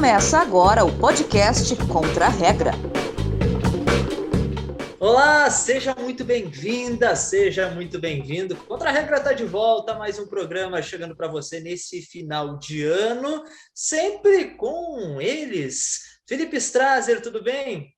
Começa agora o podcast Contra a Regra. Olá, seja muito bem-vinda, seja muito bem-vindo. Contra a Regra está de volta, mais um programa chegando para você nesse final de ano, sempre com eles. Felipe Strasser, tudo bem?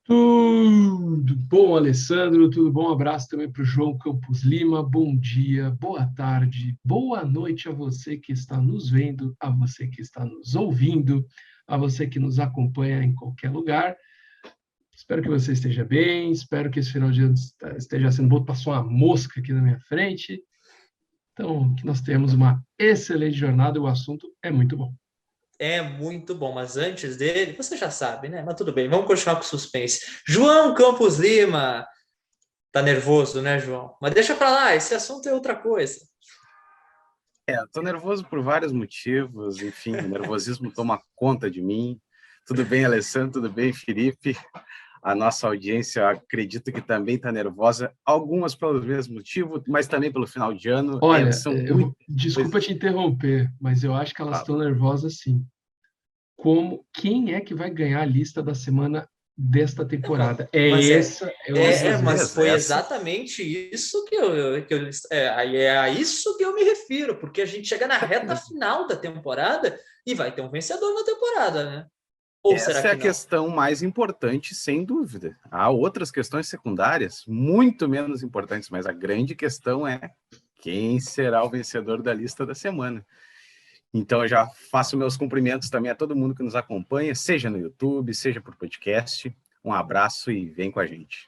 Tudo bom, Alessandro? Tudo bom? Um abraço também para o João Campos Lima. Bom dia, boa tarde, boa noite a você que está nos vendo, a você que está nos ouvindo, a você que nos acompanha em qualquer lugar. Espero que você esteja bem, espero que esse final de ano esteja sendo bom. Passou uma mosca aqui na minha frente. Então, que nós tenhamos uma excelente jornada e o assunto é muito bom. É muito bom, mas antes dele, você já sabe, né? Mas tudo bem, vamos continuar com o suspense. João Campos Lima. Tá nervoso, né, João? Mas deixa para lá, esse assunto é outra coisa. Tô nervoso por vários motivos, enfim, o nervosismo toma conta de mim. Tudo bem, Alessandro? Tudo bem, Felipe? A nossa audiência, acredito que também está nervosa, algumas pelos mesmos motivos, mas também pelo final de ano. Olha, desculpa te interromper, mas eu acho que elas estão nervosas sim. Quem é que vai ganhar a lista da semana desta temporada? Mas foi exatamente isso a isso que eu me refiro, porque a gente chega na reta final da temporada e vai ter um vencedor na temporada, né? Ou será que essa é a questão mais importante, sem dúvida. Há outras questões secundárias, muito menos importantes, mas a grande questão é quem será o vencedor da lista da semana. Então, eu já faço meus cumprimentos também a todo mundo que nos acompanha, seja no YouTube, seja por podcast. Um abraço e vem com a gente.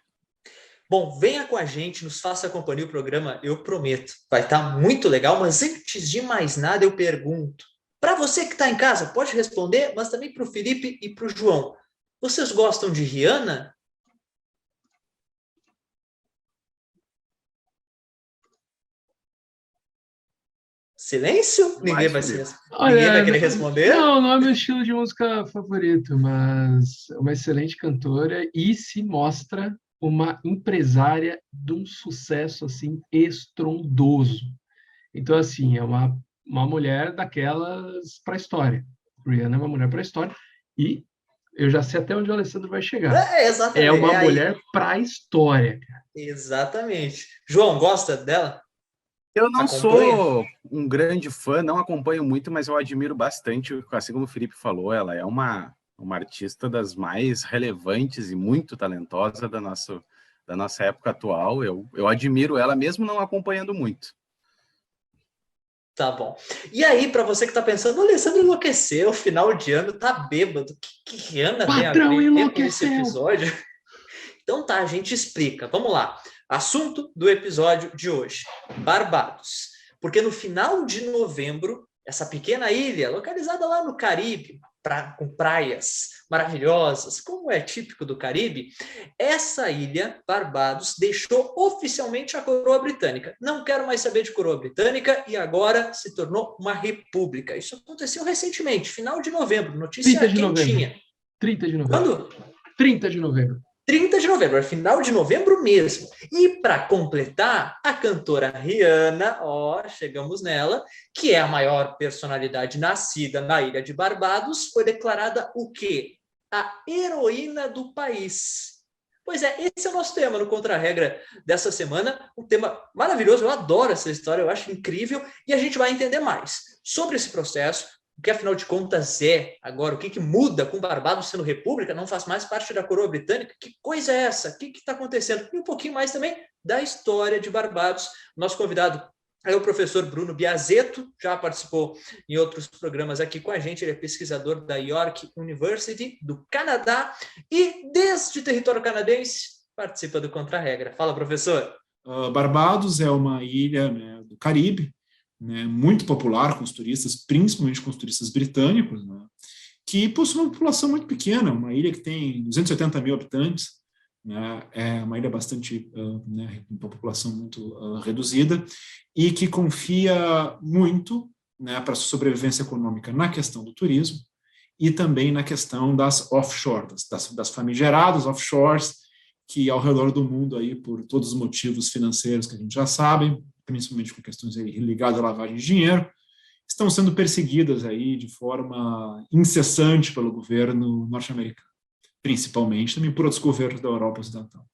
Bom, venha com a gente, nos faça companhia, o programa, eu prometo, vai estar muito legal, mas antes de mais nada eu pergunto, para você que está em casa, pode responder, mas também para o Felipe e para o João, vocês gostam de Rihanna? Silêncio? Ninguém vai querer responder? Não é meu estilo de música favorito, mas é uma excelente cantora e se mostra uma empresária de um sucesso assim estrondoso. Então, assim, é uma mulher daquelas para a história. Rihanna é uma mulher para a história e eu já sei até onde o Alessandro vai chegar. Exatamente. É uma mulher para a história, cara. Exatamente. João, gosta dela? Eu não sou um grande fã, não acompanho muito, mas eu admiro bastante, assim como o Felipe falou, ela é uma artista das mais relevantes e muito talentosa da nossa época atual. Eu admiro ela, mesmo não acompanhando muito. Tá bom. E aí, para você que tá pensando, o Alessandro enlouqueceu, final de ano, tá bêbado, que Rihanna tem a ver com esse episódio? Então tá, a gente explica. Vamos lá. Assunto do episódio de hoje: Barbados. Porque no final de novembro, essa pequena ilha, localizada lá no Caribe, com praias maravilhosas, como é típico do Caribe, essa ilha, Barbados, deixou oficialmente a coroa britânica. Não quero mais saber de coroa britânica e agora se tornou uma república. Isso aconteceu recentemente, final de novembro, notícia quentinha. 30 de novembro. Quando? 30 de novembro. 30 de novembro, é final de novembro mesmo. E para completar, a cantora Rihanna, chegamos nela, que é a maior personalidade nascida na ilha de Barbados, foi declarada o quê? A heroína do país. Pois é, esse é o nosso tema no Contra a Regra dessa semana, um tema maravilhoso, eu adoro essa história, eu acho incrível, e a gente vai entender mais sobre esse processo, o que, afinal de contas, é agora? O que muda com Barbados sendo república? Não faz mais parte da coroa britânica? Que coisa é essa? O que está acontecendo? E um pouquinho mais também da história de Barbados. Nosso convidado é o professor Bruno Biasetto, já participou em outros programas aqui com a gente. Ele é pesquisador da York University, do Canadá, e desde território canadense participa do Contra a Regra. Fala, professor. Barbados é uma ilha, né, do Caribe, né, muito popular com os turistas, principalmente com os turistas britânicos, né, que possui uma população muito pequena, uma ilha que tem 280 mil habitantes, né, é uma ilha bastante, né, com uma população muito reduzida, e que confia muito, né, para a sua sobrevivência econômica na questão do turismo e também na questão das offshore, das famigeradas offshores, que ao redor do mundo, aí, por todos os motivos financeiros que a gente já sabe, principalmente com questões ligadas à lavagem de dinheiro, estão sendo perseguidas aí de forma incessante pelo governo norte-americano, principalmente também por outros governos da Europa Ocidental.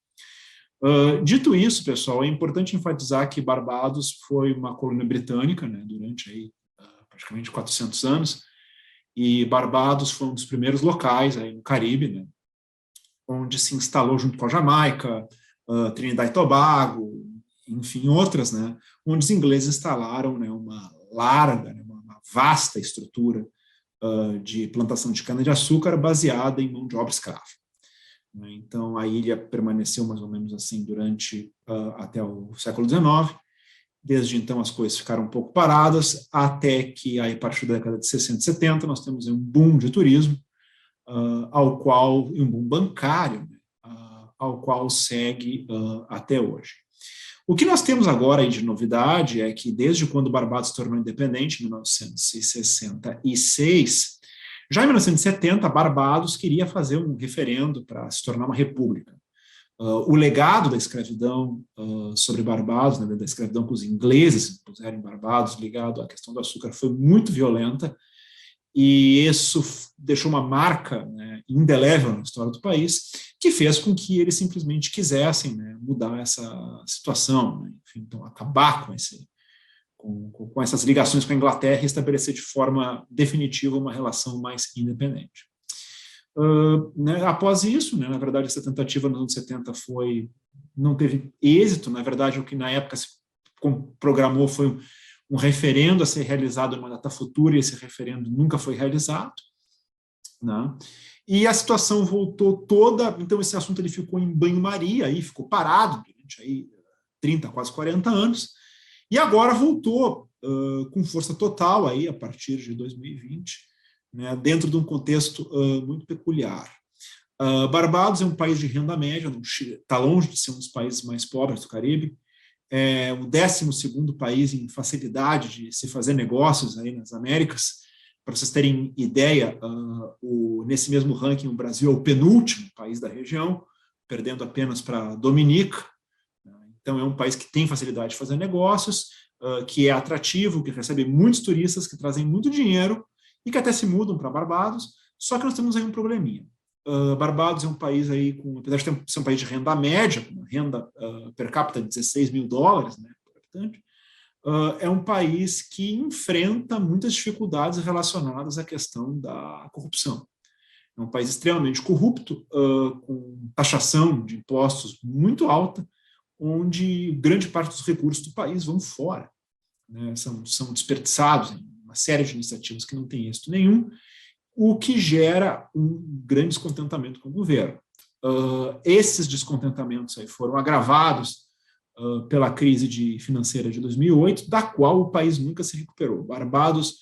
Dito isso, pessoal, é importante enfatizar que Barbados foi uma colônia britânica, né, durante aí, praticamente 400 anos, e Barbados foi um dos primeiros locais aí no Caribe, né, onde se instalou junto com a Jamaica, Trinidad e Tobago, enfim, outras, né, onde os ingleses instalaram, né, uma larga, né, uma vasta estrutura de plantação de cana-de-açúcar baseada em mão de obra escrava. Então, a ilha permaneceu mais ou menos assim durante até o século XIX. Desde então, as coisas ficaram um pouco paradas, até que, aí, a partir da década de 60 e 70, nós temos um boom de turismo, um boom bancário, né, ao qual segue até hoje. O que nós temos agora aí de novidade é que, desde quando Barbados se tornou independente, em 1966, já em 1970, Barbados queria fazer um referendo para se tornar uma república. O legado da escravidão sobre Barbados, né, da escravidão que os ingleses puseram em Barbados, ligado à questão do açúcar, foi muito violenta, e isso deixou uma marca, né, indelével na história do país, que fez com que eles simplesmente quisessem, né, mudar essa situação, né, enfim, então acabar com essas ligações com a Inglaterra e estabelecer de forma definitiva uma relação mais independente. Né, após isso, né, na verdade, essa tentativa nos anos 70 não teve êxito. Na verdade, o que na época se programou foi um referendo a ser realizado numa data futura, e esse referendo nunca foi realizado, né? E a situação voltou toda, então esse assunto ele ficou em banho-maria, aí ficou parado durante aí 30, quase 40 anos, e agora voltou com força total aí a partir de 2020, né, dentro de um contexto muito peculiar. Barbados é um país de renda média, está longe de ser um dos países mais pobres do Caribe, é o 12º país em facilidade de se fazer negócios aí nas Américas. Para vocês terem ideia, nesse mesmo ranking, o Brasil é o penúltimo país da região, perdendo apenas para a Dominica. Então, é um país que tem facilidade de fazer negócios, que é atrativo, que recebe muitos turistas, que trazem muito dinheiro e que até se mudam para Barbados, só que nós temos aí um probleminha. Barbados é um país aí, apesar de ser um país de renda média, com uma renda per capita de $16 mil, né, por habitante, é um país que enfrenta muitas dificuldades relacionadas à questão da corrupção. É um país extremamente corrupto, com taxação de impostos muito alta, onde grande parte dos recursos do país vão fora, né, são desperdiçados em uma série de iniciativas que não têm êxito nenhum, o que gera um grande descontentamento com o governo. Esses descontentamentos aí foram agravados pela crise financeira de 2008, da qual o país nunca se recuperou. Barbados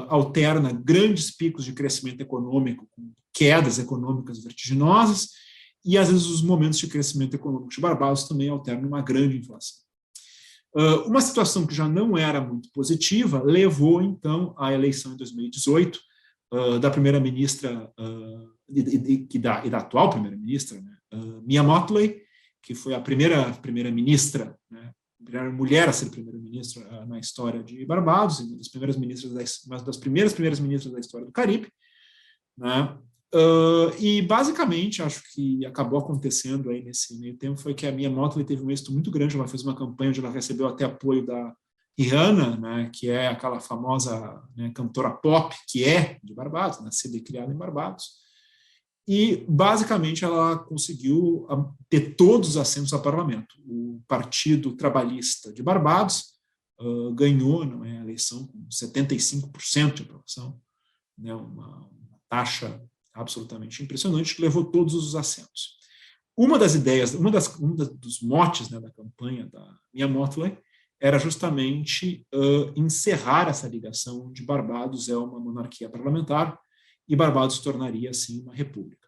alterna grandes picos de crescimento econômico com quedas econômicas vertiginosas, e às vezes os momentos de crescimento econômico de Barbados também alternam uma grande inflação. Uma situação que já não era muito positiva levou, então, à eleição em 2018 da primeira-ministra e da atual primeira-ministra, né, Mia Mottley, que foi a primeira-ministra, né, a primeira mulher a ser primeira-ministra na história de Barbados, e uma das primeiras primeiras-ministras da história do Caribe, né. E basicamente acho que acabou acontecendo aí nesse meio tempo foi que a Mia Mottley teve um êxito muito grande. Ela fez uma campanha onde ela recebeu até apoio da Rihanna, né, que é aquela famosa, né, cantora pop que é de Barbados, nascida e criada em Barbados, e basicamente ela conseguiu ter todos os assentos ao parlamento. O Partido Trabalhista de Barbados ganhou, não é, a eleição com 75% de aprovação, né, uma taxa absolutamente impressionante, que levou todos os assentos. Uma das ideias, dos motes, né, da campanha da Mia Mottley era justamente encerrar essa ligação de Barbados é uma monarquia parlamentar e Barbados tornaria, assim, uma república.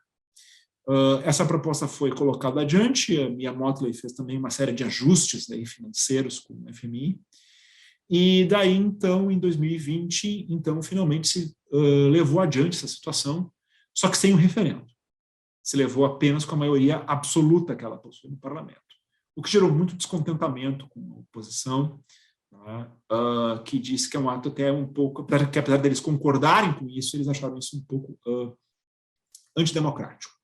Essa proposta foi colocada adiante, a Mia Mottley fez também uma série de ajustes daí, financeiros com o FMI, e daí, então, em 2020, então, finalmente se levou adiante essa situação, só que sem um referendo. Se levou apenas com a maioria absoluta que ela possui no parlamento, o que gerou muito descontentamento com a oposição, né, que disse que é um ato até um pouco, que apesar deles concordarem com isso, eles acharam isso um pouco antidemocrático.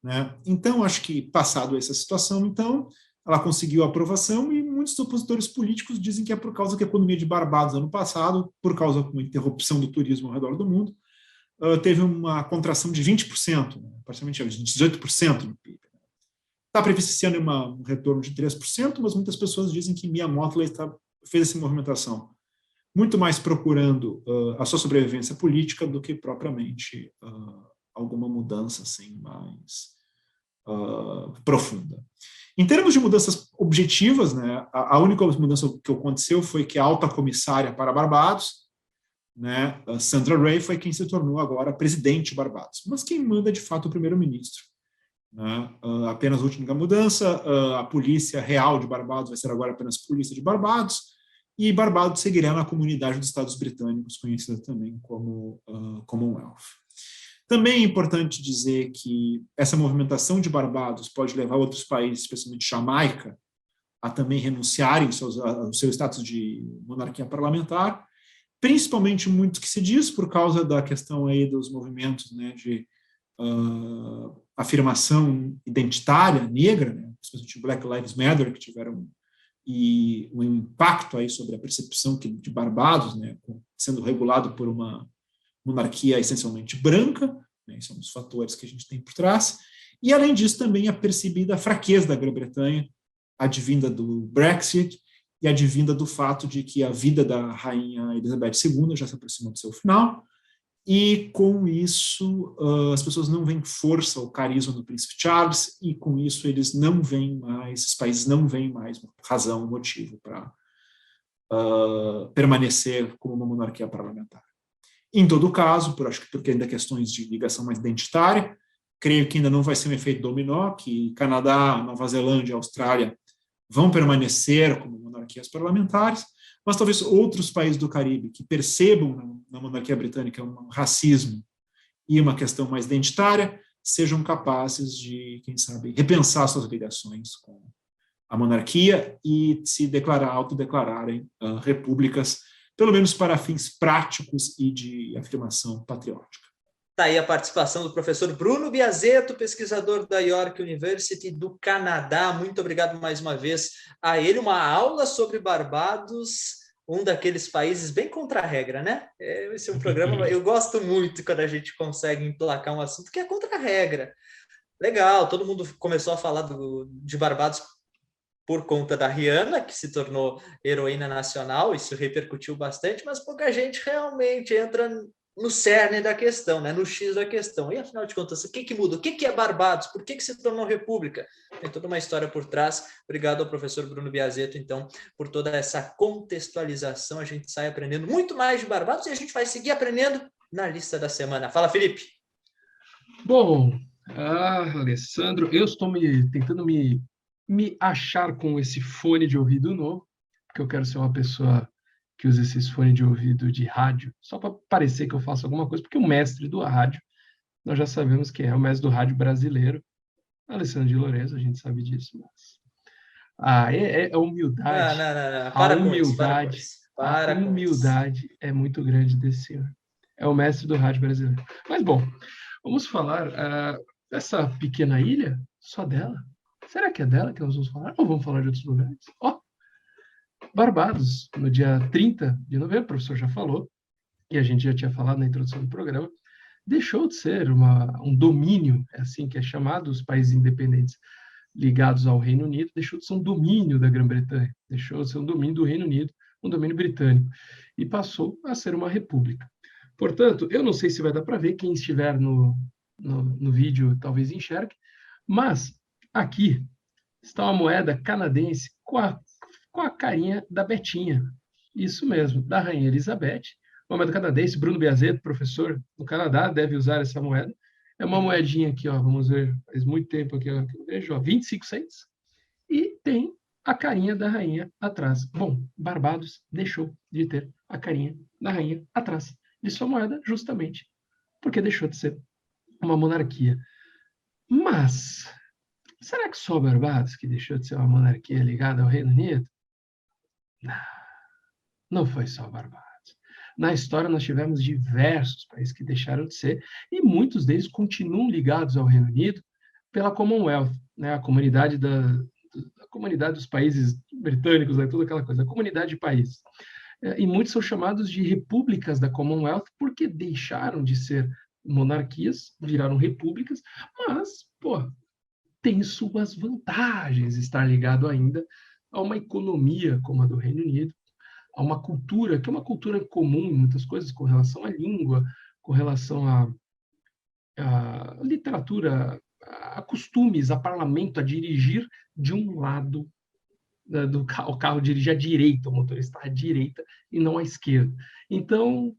Né? Então, acho que, passado essa situação, então, ela conseguiu a aprovação e muitos opositores políticos dizem que é por causa que a economia de Barbados, ano passado, por causa de uma interrupção do turismo ao redor do mundo, teve uma contração de 20%, né? Praticamente de 18% no PIB. Está previsto esse ano um retorno de 3%, mas muitas pessoas dizem que Mia Mottley fez essa movimentação muito mais procurando a sua sobrevivência política do que propriamente alguma mudança assim, mais profunda. Em termos de mudanças objetivas, né, a única mudança que aconteceu foi que a alta comissária para Barbados, né, Sandra Ray, foi quem se tornou agora presidente de Barbados. Mas quem manda, de fato, é o primeiro-ministro. Né? Apenas a última mudança, a polícia real de Barbados vai ser agora apenas polícia de Barbados, e Barbados seguirá na comunidade dos Estados Britânicos, conhecida também como Commonwealth. Também é importante dizer que essa movimentação de Barbados pode levar outros países, especialmente Jamaica, a também renunciarem ao seu status de monarquia parlamentar, principalmente muito que se diz por causa da questão aí dos movimentos, né, de afirmação identitária negra, né, especialmente Black Lives Matter, que tiveram e um impacto aí sobre a percepção de Barbados, né, sendo regulado por uma monarquia essencialmente branca, né, são os fatores que a gente tem por trás, e além disso também a percebida fraqueza da Grã-Bretanha, advinda do Brexit e advinda do fato de que a vida da rainha Elizabeth II já se aproximou do seu final, e com isso as pessoas não veem força ou carisma no príncipe Charles, e com isso eles não veem mais, os países não veem mais razão, motivo para permanecer como uma monarquia parlamentar. Em todo caso, acho que porque ainda questões de ligação mais identitária, creio que ainda não vai ser um efeito dominó, que Canadá, Nova Zelândia e Austrália vão permanecer como monarquias parlamentares, mas talvez outros países do Caribe que percebam na monarquia britânica um racismo e uma questão mais identitária, sejam capazes de, quem sabe, repensar suas ligações com a monarquia e se autodeclararem repúblicas, pelo menos para fins práticos e de afirmação patriótica. Está aí a participação do professor Bruno Biasetto, pesquisador da York University do Canadá. Muito obrigado mais uma vez a ele. Uma aula sobre Barbados, um daqueles países bem contra a regra, né? Esse é um programa, eu gosto muito quando a gente consegue emplacar um assunto que é contra a regra. Legal, todo mundo começou a falar de Barbados por conta da Rihanna, que se tornou heroína nacional, isso repercutiu bastante, mas pouca gente realmente entra no cerne da questão, né? No X da questão. E, afinal de contas, o que muda? O que é Barbados? Por que se tornou república? Tem toda uma história por trás. Obrigado ao professor Bruno Biasetto, então, por toda essa contextualização. A gente sai aprendendo muito mais de Barbados e a gente vai seguir aprendendo na lista da semana. Fala, Felipe! Bom, Alessandro, eu estou tentando me achar com esse fone de ouvido novo, porque eu quero ser uma pessoa que usa esses fones de ouvido de rádio, só para parecer que eu faço alguma coisa, porque o mestre do rádio, nós já sabemos que é o mestre do rádio brasileiro, Alessandro de Lourenço, a gente sabe disso, mas é a humildade. Não. Para com isso. A humildade é muito grande desse senhor. É o mestre do rádio brasileiro. Mas, bom, vamos falar dessa pequena ilha, só dela. Será que é dela que nós vamos falar? Ou vamos falar de outros lugares? Barbados, no dia 30 de novembro, o professor já falou, e a gente já tinha falado na introdução do programa, deixou de ser um domínio, é assim que é chamado, os países independentes ligados ao Reino Unido, deixou de ser um domínio da Grã-Bretanha, deixou de ser um domínio do Reino Unido, um domínio britânico, e passou a ser uma república. Portanto, eu não sei se vai dar para ver, quem estiver no vídeo talvez enxergue, mas aqui está uma moeda canadense com a carinha da Betinha. Isso mesmo, da Rainha Elizabeth. Uma moeda canadense, Bruno Biasetto, professor no Canadá, deve usar essa moeda. É uma moedinha aqui, vamos ver, faz muito tempo aqui, que eu vejo, 25 cents. E tem a carinha da rainha atrás. Bom, Barbados deixou de ter a carinha da rainha atrás de sua moeda, justamente porque deixou de ser uma monarquia. Mas, será que só Barbados que deixou de ser uma monarquia ligada ao Reino Unido? Não foi só Barbados. Na história, nós tivemos diversos países que deixaram de ser, e muitos deles continuam ligados ao Reino Unido pela Commonwealth, né? A comunidade dos países britânicos, né? Toda aquela coisa, a comunidade de países. E muitos são chamados de repúblicas da Commonwealth porque deixaram de ser monarquias, viraram repúblicas, mas, tem suas vantagens estar ligado ainda a uma economia como a do Reino Unido, a uma cultura, que é uma cultura comum em muitas coisas, com relação à língua, com relação à literatura, a costumes, a parlamento, a dirigir de um lado o carro dirige à direita, o motorista à direita e não à esquerda. Então,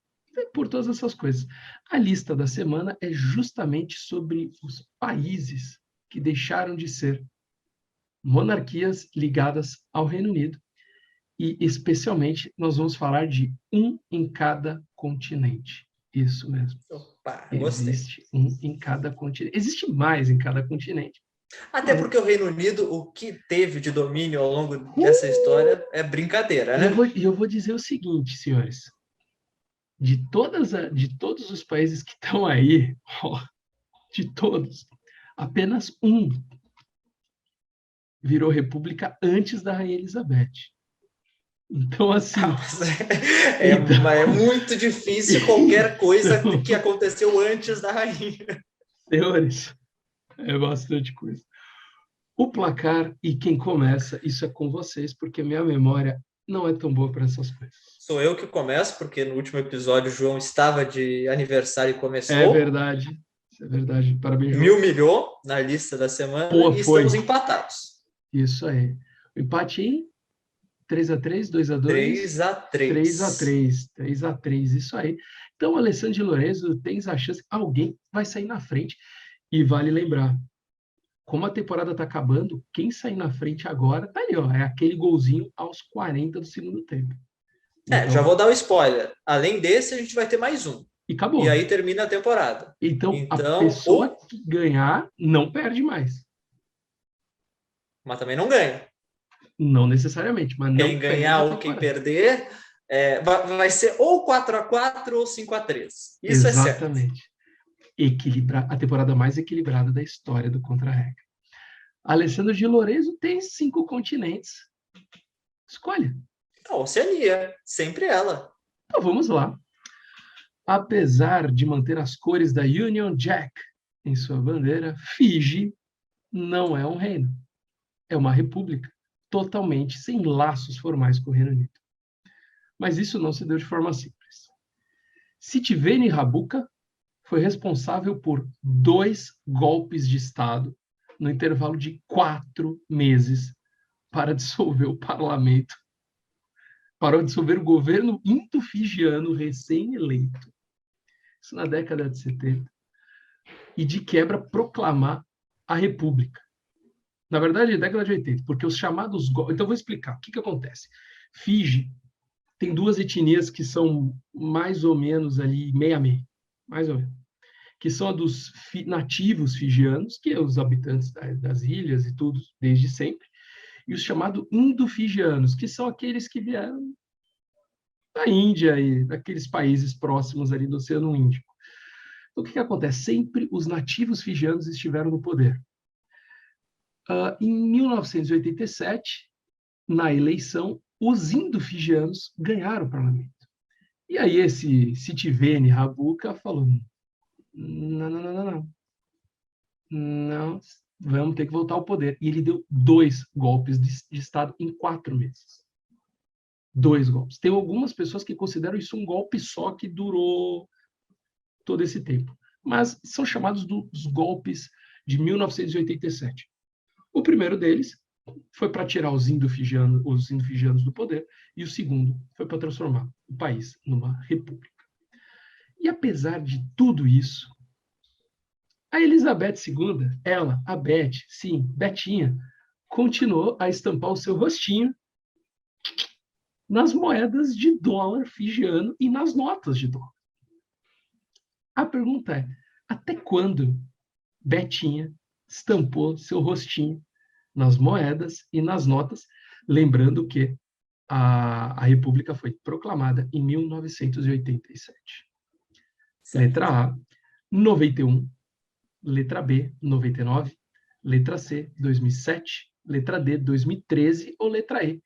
por todas essas coisas. A lista da semana é justamente sobre os países que deixaram de ser monarquias ligadas ao Reino Unido. E, especialmente, nós vamos falar de um em cada continente. Isso mesmo. Opa, existe um em cada continente. Existe mais em cada continente. Até porque o Reino Unido, o que teve de domínio ao longo dessa história é brincadeira, né? E eu vou dizer o seguinte, senhores. De todos os países que estão aí, de todos, apenas um virou república antes da Rainha Elizabeth. Então, assim... é muito difícil qualquer coisa que aconteceu antes da rainha. Senhores, é bastante coisa. O placar e quem começa, isso é com vocês, porque minha memória não é tão boa para essas coisas. Sou eu que começo, porque no último episódio o João estava de aniversário e começou. É verdade. Isso é verdade. Parabéns, João. Me humilhou na lista da semana e estamos empatados. Isso aí. O empate em 3-3, 2-2? 3-3. 3-3, isso aí. Então, Alessandro de Lorenzo, tens a chance, alguém vai sair na frente. E vale lembrar, como a temporada está acabando, quem sair na frente agora tá ali, é aquele golzinho aos 40 do segundo tempo. Então, já vou dar um spoiler. Além desse, a gente vai ter mais um. E acabou. E aí termina a temporada. Então a pessoa que ganhar não perde mais. Mas também não ganha. Não necessariamente, mas quem ganhar ou quem perder vai ser ou 4-4 ou 5-3. Isso é certo. Exatamente. A temporada mais equilibrada da história do Contra-Regra. Alessandro de Lorenzo tem 5 continentes. Escolha. A Oceania, sempre ela. Então vamos lá. Apesar de manter as cores da Union Jack em sua bandeira, Fiji não é um reino. É uma república, totalmente sem laços formais com o Reino Unido. Mas isso não se deu de forma simples. Sitiveni Rabuka foi responsável por 2 golpes de Estado no intervalo de 4 meses para dissolver o parlamento, para dissolver o governo indo-fijiano recém-eleito, isso na década de 70, e de quebra proclamar a república. Na verdade, é década de 80, porque os chamados golpes... Então, vou explicar o que acontece. Fiji tem 2 etnias que são mais ou menos ali meia-meia, mais ou menos, que são a dos nativos fijianos, que é os habitantes das ilhas e tudo, desde sempre, e os chamados indo-fijianos, que são aqueles que vieram da Índia e daqueles países próximos ali do Oceano Índico. Então, o que acontece? Sempre os nativos fijianos estiveram no poder. Em 1987, na eleição, os indo-fijianos ganharam o parlamento. E aí esse Sitiveni Rabuka falou, não, vamos ter que voltar ao poder. E ele deu 2 golpes de Estado em 4 meses. 2 golpes. Tem algumas pessoas que consideram isso um golpe só que durou todo esse tempo. Mas são chamados dos golpes de 1987. O primeiro deles foi para tirar os indo-fijianos do poder, e o segundo foi para transformar o país numa república. E apesar de tudo isso, a Elizabeth II, ela, a Beth, sim, Betinha, continuou a estampar o seu rostinho nas moedas de dólar fijiano e nas notas de dólar. A pergunta é, até quando Betinha estampou seu rostinho nas moedas e nas notas, lembrando que a República foi proclamada em 1987. Letra A, 91. Letra B, 99. Letra C, 2007. Letra D, 2013. Ou letra E.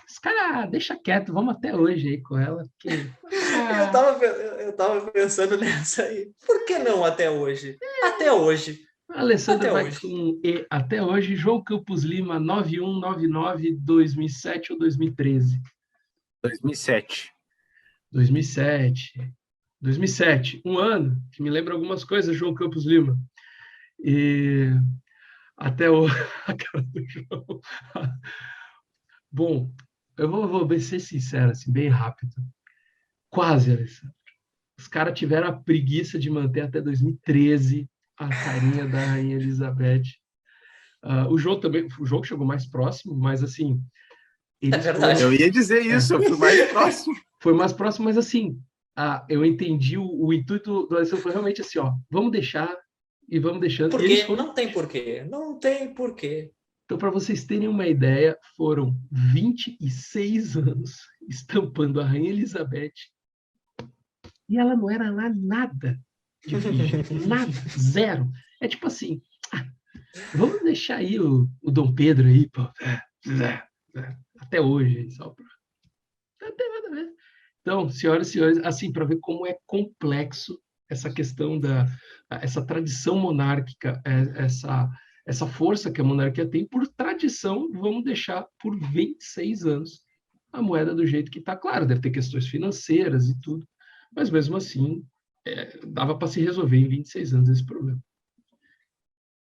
Esse cara, deixa quieto, vamos até hoje aí com ela. Que... Eu tava pensando nessa aí. Por que não até hoje? Até hoje. A Alessandra Até vai hoje. com E até hoje. João Campos Lima, 9199, 2007 ou 2013? 2007. 2007. 2007, um ano que me lembra algumas coisas, João Campos Lima. E até o... a cara do João. Bom, eu vou ser sincero, assim, bem rápido. Quase, Alessandro. Os caras tiveram a preguiça de manter até 2013 a carinha da Rainha Elizabeth. O João também, o João chegou mais próximo, mas assim... É verdade. Eu ia dizer isso, eu fui mais próximo. Foi mais próximo, mas assim, eu entendi o intuito do Alessandro foi realmente assim, ó, vamos deixar e vamos deixando. Porque foram... não tem porquê. Não tem porquê. Então, para vocês terem uma ideia, foram 26 anos estampando a Rainha Elizabeth e ela não era lá nada de virgem, nada, zero. É tipo assim, vamos deixar aí o Dom Pedro aí, pô, até hoje, só para... Não tem nada a ver. Então, senhoras e senhores, assim, para ver como é complexo essa questão essa tradição monárquica, essa força que a monarquia tem, por tradição, vamos deixar por 26 anos a moeda do jeito que está. Claro, deve ter questões financeiras e tudo, mas mesmo assim, dava para se resolver em 26 anos esse problema.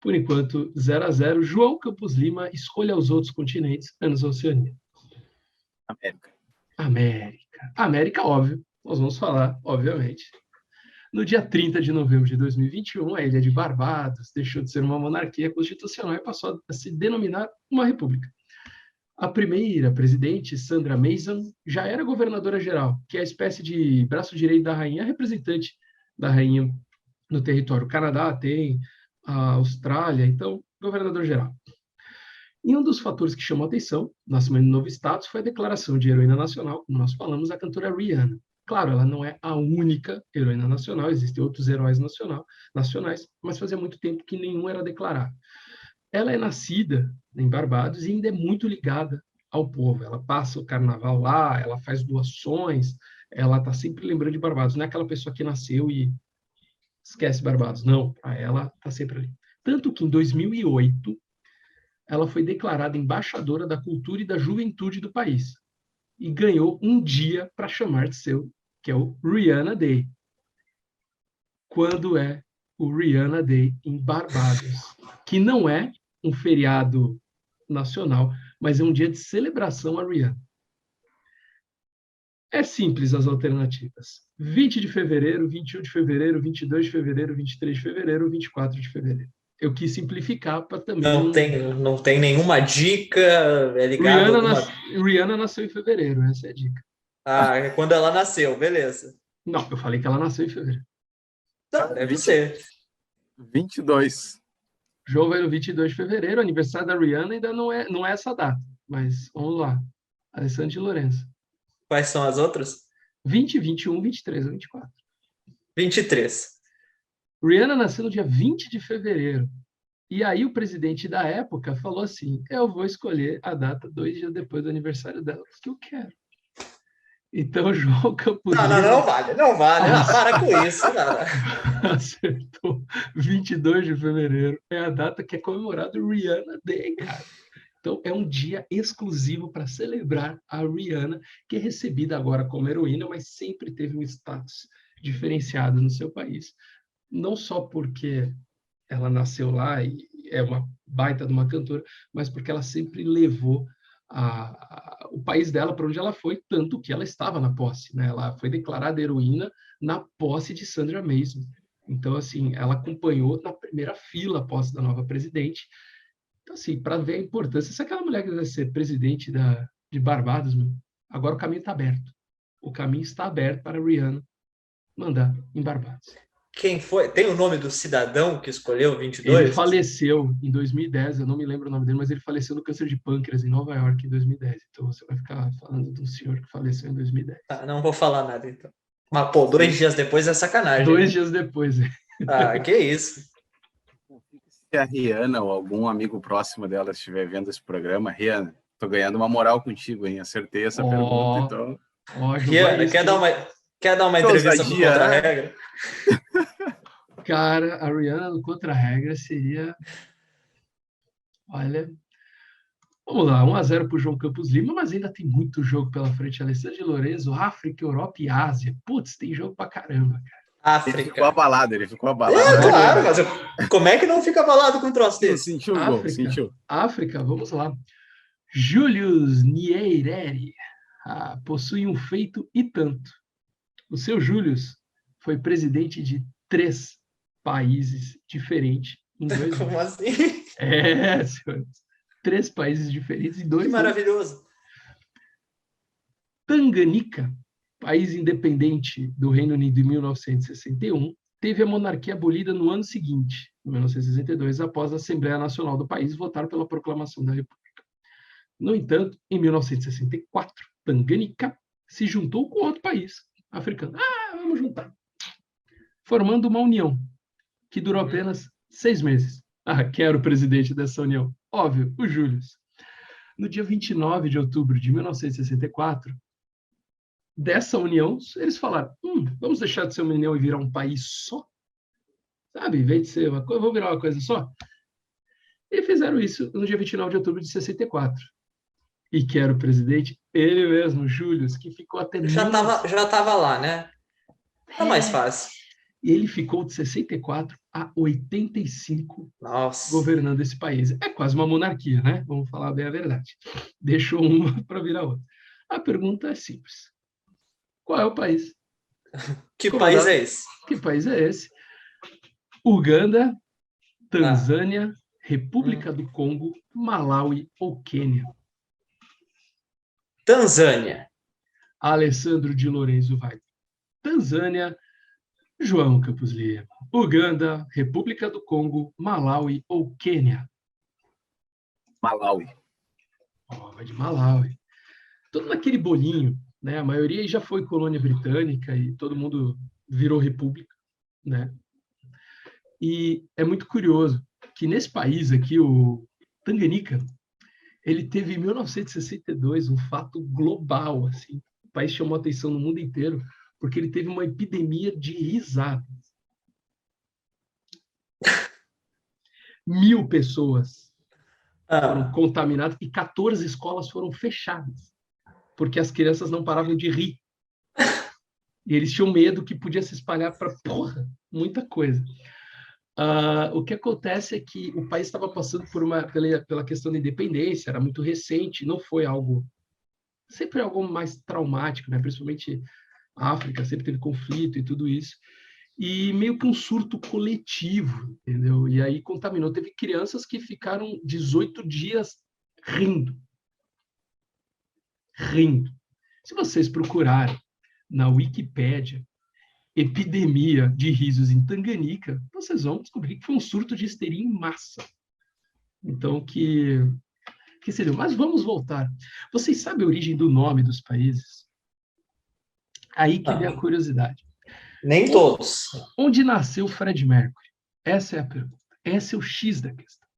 Por enquanto, 0-0. João Campos Lima, escolha os outros continentes, menos a Oceania. América, óbvio. Nós vamos falar, obviamente. No dia 30 de novembro de 2021, a ilha de Barbados deixou de ser uma monarquia constitucional e passou a se denominar uma república. A primeira presidente, Sandra Mason, já era governadora-geral, que é a espécie de braço direito da rainha, representante da rainha no território. O Canadá tem, a Austrália, então, governador-geral. E um dos fatores que chamou a atenção no nascimento do novo status foi a declaração de heroína nacional, como nós falamos, da cantora Rihanna. Claro, ela não é a única heroína nacional, existem outros heróis nacionais, mas fazia muito tempo que nenhum era declarado. Ela é nascida em Barbados e ainda é muito ligada ao povo. Ela passa o carnaval lá, ela faz doações, ela está sempre lembrando de Barbados. Não é aquela pessoa que nasceu e esquece Barbados, não. Ela está sempre ali. Tanto que em 2008, ela foi declarada embaixadora da cultura e da juventude do país. E ganhou um dia para chamar de seu, que é o Rihanna Day. Quando é o Rihanna Day em Barbados? Que não é um feriado nacional, mas é um dia de celebração a Rihanna. É simples as alternativas. 20 de fevereiro, 21 de fevereiro, 22 de fevereiro, 23 de fevereiro, 24 de fevereiro. Eu quis simplificar para também... Não tem nenhuma dica, é ligado Rihanna nasceu em fevereiro, essa é a dica. É quando ela nasceu, beleza. Não, eu falei que ela nasceu em fevereiro. Não, deve ser. 22. João vai no 22 de fevereiro, aniversário da Rihanna ainda não é essa data, mas vamos lá. Alessandro de Lourenço. Quais são as outras? 20, 21, 23 ou 24. 23. Rihanna nasceu no dia 20 de fevereiro. E aí o presidente da época falou assim, eu vou escolher a data 2 dias depois do aniversário dela, que eu quero. Então, João Campos Lima... Não vale. Para com isso, cara. Acertou. 22 de fevereiro é a data que é comemorada o Rihanna Day, cara. Então, é um dia exclusivo para celebrar a Rihanna, que é recebida agora como heroína, mas sempre teve um status diferenciado no seu país. Não só porque ela nasceu lá e é uma baita de uma cantora, mas porque ela sempre levou o país dela para onde ela foi, tanto que ela estava na posse, né? Ela foi declarada heroína na posse de Sandra Mason. Então, assim, ela acompanhou na primeira fila a posse da nova presidente. Então, assim, para ver a importância, se aquela mulher quiser ser presidente de Barbados, agora o caminho está aberto. O caminho está aberto para a Rihanna mandar em Barbados. quem foi? Tem o nome do cidadão que escolheu o 22? Ele faleceu em 2010. Ele faleceu em 2010, eu não me lembro o nome dele, mas ele faleceu do câncer de pâncreas em Nova York em 2010. Então você vai ficar falando de um senhor que faleceu em 2010. Tá, não vou falar nada, então. Mas, pô, 2 dias depois é sacanagem. 2 né? dias depois. Ah, que isso. Se a Rihanna ou algum amigo próximo dela estiver vendo esse programa, Rihanna, tô ganhando uma moral contigo, hein? Acertei essa pergunta, então... Rihanna, quer dar uma entrevista pro ousadia, Contra-Regra? Cara, a Rihanna no Contra-Regra seria... Olha... Vamos lá, 1-0 para o João Campos Lima, mas ainda tem muito jogo pela frente. Alessandro de Lorenzo, África, Europa e Ásia. Putz, tem jogo pra caramba, cara. Ele ficou África. abalado, Claro, mas como é que não fica abalado com um troço desse? Sentiu o gol, sentiu. África, vamos lá. Julius Nyerere possui um feito e tanto. O seu Julius foi presidente de 3 países diferentes em 2 anos. Como assim? Senhores. 3 países diferentes em 2 Que anos. maravilhoso. Tanganica, país independente do Reino Unido em 1961, teve a monarquia abolida no ano seguinte, em 1962, após a Assembleia Nacional do país votar pela proclamação da República. No entanto, em 1964, Tanganica se juntou com outro país africano. Vamos juntar. Formando uma união, que durou apenas 6 meses. Quem era o presidente dessa união? Óbvio, o Julius. No dia 29 de outubro de 1964, dessa união, eles falaram, vamos deixar de ser uma união e virar um país só? Sabe, em vez de ser uma coisa, vamos virar uma coisa só? E fizeram isso no dia 29 de outubro de 64. E que era o presidente, ele mesmo, Julius, que ficou até... Já tava lá, né? É mais fácil. E ele ficou de 64 a 85 governando esse país. É quase uma monarquia, né? Vamos falar bem a verdade. Deixou uma para virar outra. A pergunta é simples. Qual é o país? Que país é esse? Que país é esse? Uganda, Tanzânia, República do Congo, Malawi ou Quênia? Tanzânia. Alessandro de Lorenzo vai. Tanzânia, João Campos Lima. Uganda, República do Congo, Malawi ou Quênia? Malawi. Vai de Malawi. Todo naquele bolinho, né? A maioria já foi colônia britânica e todo mundo virou república, né? E é muito curioso que nesse país aqui, o Tanganica, ele teve em 1962 um fato global, assim. O país chamou atenção no mundo inteiro porque ele teve uma epidemia de risadas. 1.000 pessoas foram contaminadas e 14 escolas foram fechadas porque as crianças não paravam de rir. E eles tinham medo que podia se espalhar para muita coisa. O que acontece é que o país estava passando pela questão da independência, era muito recente, não foi algo... Sempre algo mais traumático, né? Principalmente a África, sempre teve conflito e tudo isso. E meio que um surto coletivo, entendeu? E aí contaminou. Teve crianças que ficaram 18 dias rindo. Se vocês procurarem na Wikipédia epidemia de risos em Tanganica, vocês vão descobrir que foi um surto de histeria em massa. Então, que seria? Mas vamos voltar. Vocês sabem a origem do nome dos países? Aí que vem a curiosidade. Nem todos. Onde nasceu Fred Mercury? Essa é a pergunta. Esse é o X da questão.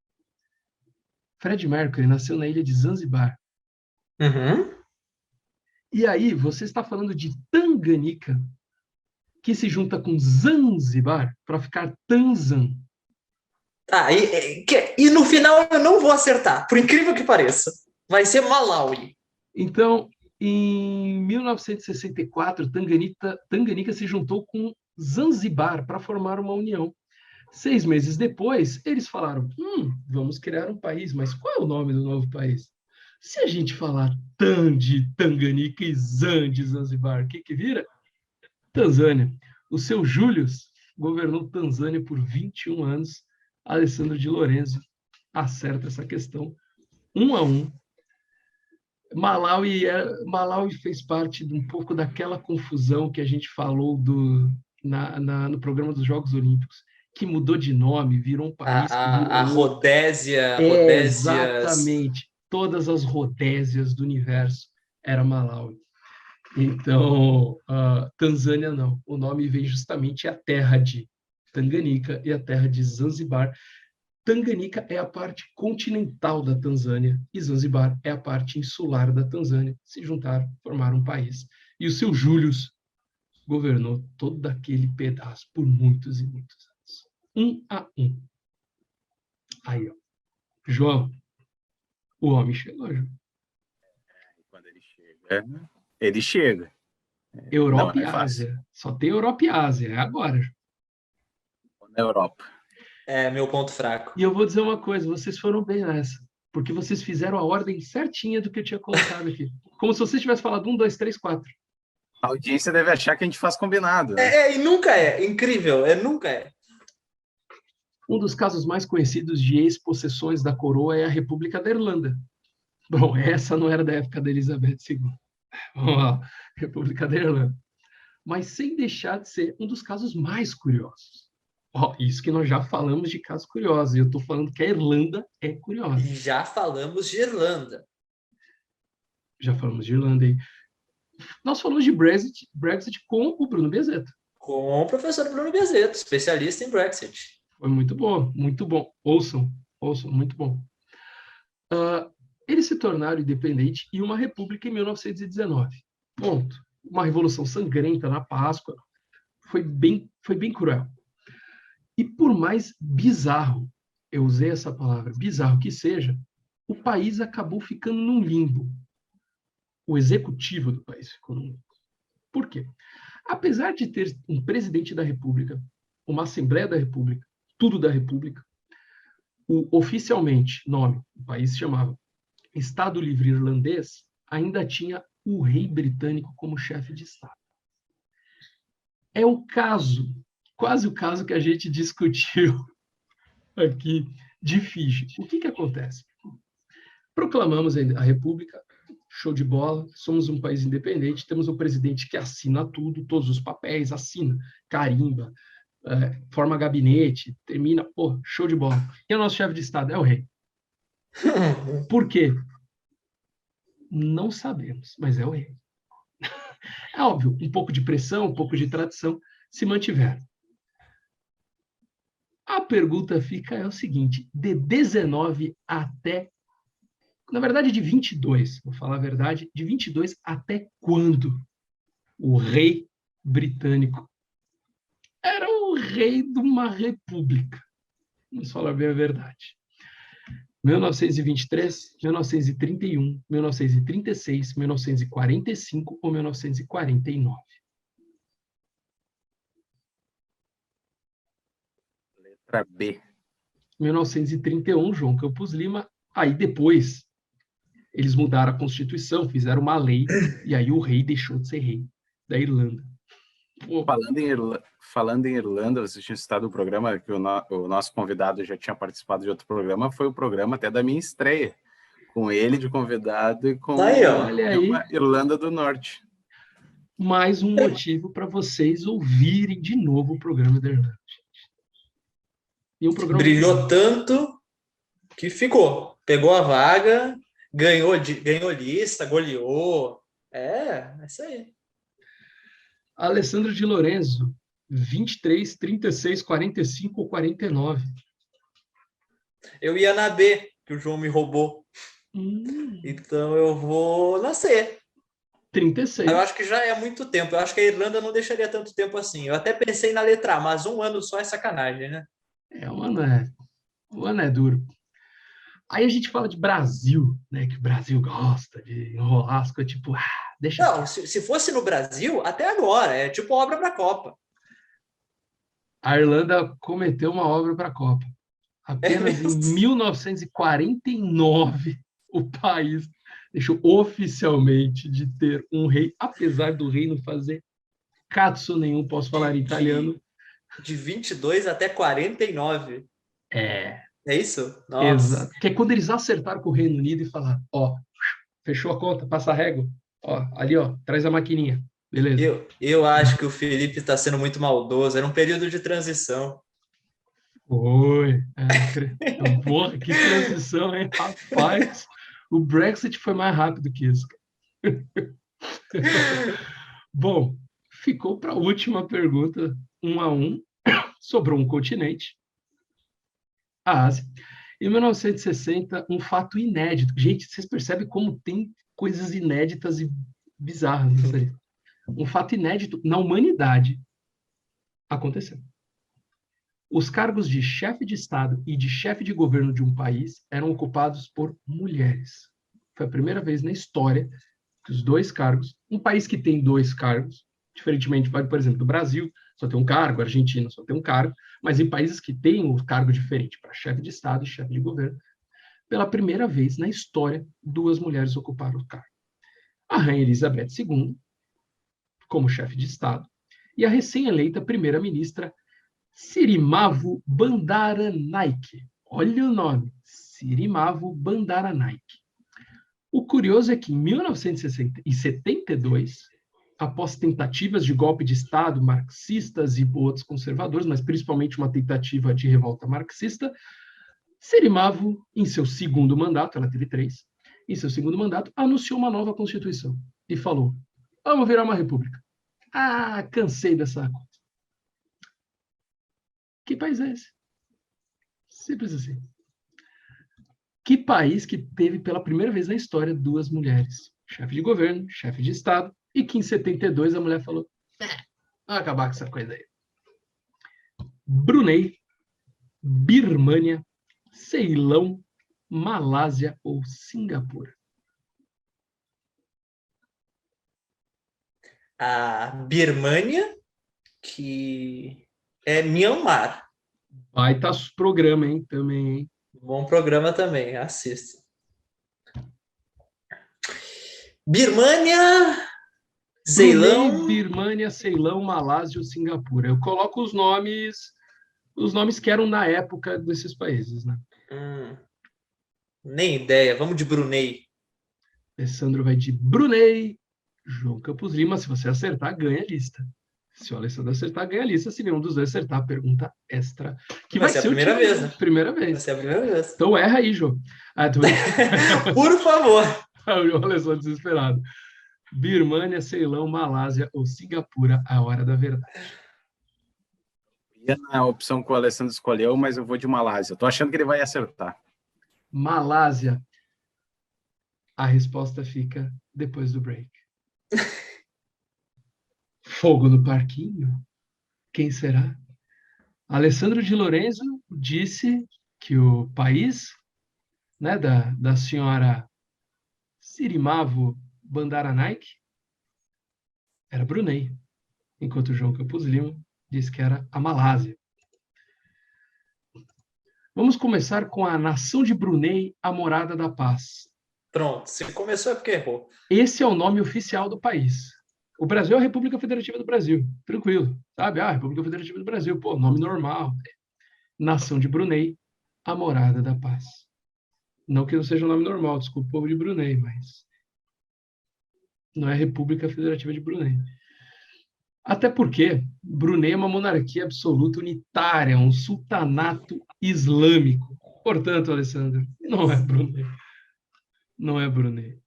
Fred Mercury nasceu na ilha de Zanzibar. E aí, você está falando de Tanganica, que se junta com Zanzibar para ficar Tanzan. E no final eu não vou acertar, por incrível que pareça. Vai ser Malawi. Então, em 1964, Tanganica se juntou com Zanzibar para formar uma união. 6 meses depois, eles falaram, vamos criar um país, mas qual é o nome do novo país? Se a gente falar Tan de Tanganica e Zan de Zanzibar, o que vira? Tanzânia. O seu Julius governou Tanzânia por 21 anos. Alessandro de Lorenzo acerta essa questão. 1-1. Malawi fez parte de um pouco daquela confusão que a gente falou no programa dos Jogos Olímpicos, que mudou de nome, virou um país que A virou... Rodésia, Rodésias. Exatamente. Todas as Rodésias do universo era Malawi. Então, Tanzânia não. O nome vem justamente a terra de Tanganyika e a terra de Zanzibar. Tanganyika é a parte continental da Tanzânia e Zanzibar é a parte insular da Tanzânia. Se juntaram, formaram um país. E o seu Július governou todo aquele pedaço por muitos e muitos anos. 1-1. Aí, ó. João, o homem chegou, João. Quando ele chega. Europa Não e é fácil. Ásia. Só tem Europa e Ásia. É agora. Na Europa. É meu ponto fraco. E eu vou dizer uma coisa, vocês foram bem nessa, porque vocês fizeram a ordem certinha do que eu tinha colocado aqui. Como se você tivesse falado 1, 2, 3, 4. A audiência deve achar que a gente faz combinado, né? E nunca é. Incrível. Nunca é. Um dos casos mais conhecidos de ex-possessões da coroa é a República da Irlanda. Bom, essa não era da época da Elizabeth II. Vamos lá, República da Irlanda. Mas sem deixar de ser um dos casos mais curiosos. Isso que nós já falamos de casos curiosos. E eu estou falando que a Irlanda é curiosa. E já falamos de Irlanda. Já falamos de Irlanda aí. Nós falamos de Brexit com o Bruno Biazzetto. Com o professor Bruno Biazzetto, especialista em Brexit. Foi muito bom, muito bom. Ouçam, muito bom. Eles se tornaram independentes e uma república em 1919. Ponto. Uma revolução sangrenta na Páscoa. Foi bem cruel. E por mais bizarro, eu usei essa palavra, bizarro que seja, o país acabou ficando num limbo. O executivo do país ficou num limbo. Por quê? Apesar de ter um presidente da República, uma Assembleia da República, tudo da República, oficialmente, o país se chamava Estado Livre Irlandês, ainda tinha o rei britânico como chefe de Estado. É o caso, quase o caso que a gente discutiu aqui de Fiji. O que acontece? Proclamamos a República, show de bola, somos um país independente, temos um presidente que assina tudo, todos os papéis, assina, carimba, forma gabinete, termina, show de bola. E o nosso chefe de Estado é o rei. Por quê? Não sabemos, mas é o rei. É óbvio, um pouco de pressão, um pouco de tradição se mantiveram. A pergunta é o seguinte, de 19 até... Na verdade, de 22, vou falar a verdade, de 22 até quando o rei britânico era o rei de uma república? Vamos falar bem a verdade. 1923, 1931, 1936, 1945 ou 1949? Letra B. 1931, João Campos Lima. Aí depois, eles mudaram a Constituição, fizeram uma lei, e aí o rei deixou de ser rei da Irlanda. Falando em Irlanda, você tinha citado o programa que o nosso convidado já tinha participado de outro programa, foi o programa até da minha estreia, com ele de convidado e com Olha aí. Irlanda do Norte. Mais um motivo para vocês ouvirem de novo o programa da Irlanda. E um programa brilhou tanto que ficou. Pegou a vaga, ganhou lista, goleou. É isso aí. Alessandro de Lorenzo, 23, 36, 45 ou 49? Eu ia na B, que o João me roubou. Então eu vou na C. 36. Eu acho que já é muito tempo. Eu acho que a Irlanda não deixaria tanto tempo assim. Eu até pensei na letra A, mas um ano só é sacanagem, né? O ano é duro. Aí a gente fala de Brasil, né? Que o Brasil gosta de enrolar as coisas, tipo, deixa... Não, se fosse no Brasil, até agora, é tipo obra para a Copa. A Irlanda cometeu uma obra para a Copa. Apenas em 1949, o país deixou oficialmente de ter um rei, apesar do rei não fazer cazzo nenhum, posso falar em italiano. De 22 até 49. É isso? Nossa. Exato. Que é quando eles acertaram com o Reino Unido e falaram, fechou a conta, passa a régua. Ali, traz a maquininha. Beleza. Eu acho que o Felipe está sendo muito maldoso. Era um período de transição. Oi. Porra, que transição, hein? Rapaz, o Brexit foi mais rápido que isso. Bom, ficou para a última pergunta, 1-1. Sobrou um continente, a Ásia. Em 1960, um fato inédito. Gente, vocês percebem como tem coisas inéditas e bizarras nisso aí. Um fato inédito na humanidade aconteceu. Os cargos de chefe de Estado e de chefe de governo de um país eram ocupados por mulheres. Foi a primeira vez na história que os dois cargos, um país que tem dois cargos, diferentemente, por exemplo, do Brasil, só tem um cargo, a Argentina só tem um cargo, mas em países que têm um cargo diferente para chefe de Estado e chefe de governo, pela primeira vez na história, duas mulheres ocuparam o cargo. A Rainha Elizabeth II, como chefe de Estado, e a recém-eleita primeira-ministra Sirimavo Bandaranaike. Olha o nome, Sirimavo Bandaranaike. O curioso é que em 1972, após tentativas de golpe de Estado marxistas e outros conservadores, mas principalmente uma tentativa de revolta marxista, Sirimavo, em seu segundo mandato, ela teve 3, em seu segundo mandato, anunciou uma nova Constituição e falou: vamos virar uma república. Ah, cansei dessa coisa. Que país é esse? Simples assim. Que país que teve pela primeira vez na história duas mulheres, chefe de governo, chefe de Estado, e que em 72 a mulher falou: vamos acabar com essa coisa aí. Brunei, Birmânia, Ceilão, Malásia ou Singapura? A Birmânia, que é Myanmar. Baita programa, hein? Também, hein? Bom programa também, assista. Birmânia, Ceilão. Brunei, Birmânia, Ceilão, Malásia ou Singapura. Eu coloco os nomes que eram na época desses países, né? Nem ideia. Vamos de Brunei. Alessandro vai de Brunei. João Campos Lima, se você acertar, ganha a lista. Se o Alessandro acertar, ganha a lista. Se nenhum dos dois acertar, a pergunta extra. Que vai ser a primeira vez, né? Primeira vez. Vai ser a primeira vez. Então erra aí, João. Por favor. O Alessandro desesperado. Birmânia, Ceilão, Malásia ou Singapura, a hora da verdade. É a opção que o Alessandro escolheu, mas eu vou de Malásia. Tô achando que ele vai acertar. Malásia. A resposta fica depois do break. Fogo no parquinho? Quem será? Alessandro de Lorenzo disse que o país, né, da senhora Sirimavo Bandaranaike era Brunei, enquanto o João Campos Lima disse que era a Malásia. Vamos começar com a nação de Brunei, a morada da paz. Pronto, se começou é porque errou. Esse é o nome oficial do país. O Brasil é a República Federativa do Brasil. Tranquilo, sabe? Ah, República Federativa do Brasil. Pô, nome normal. Nação de Brunei, a morada da paz. Não que não seja um nome normal, desculpa o povo de Brunei, mas não é República Federativa de Brunei. Até porque Brunei é uma monarquia absoluta unitária, um sultanato islâmico. Portanto, Alessandro, não é Brunei. Não é Brunei.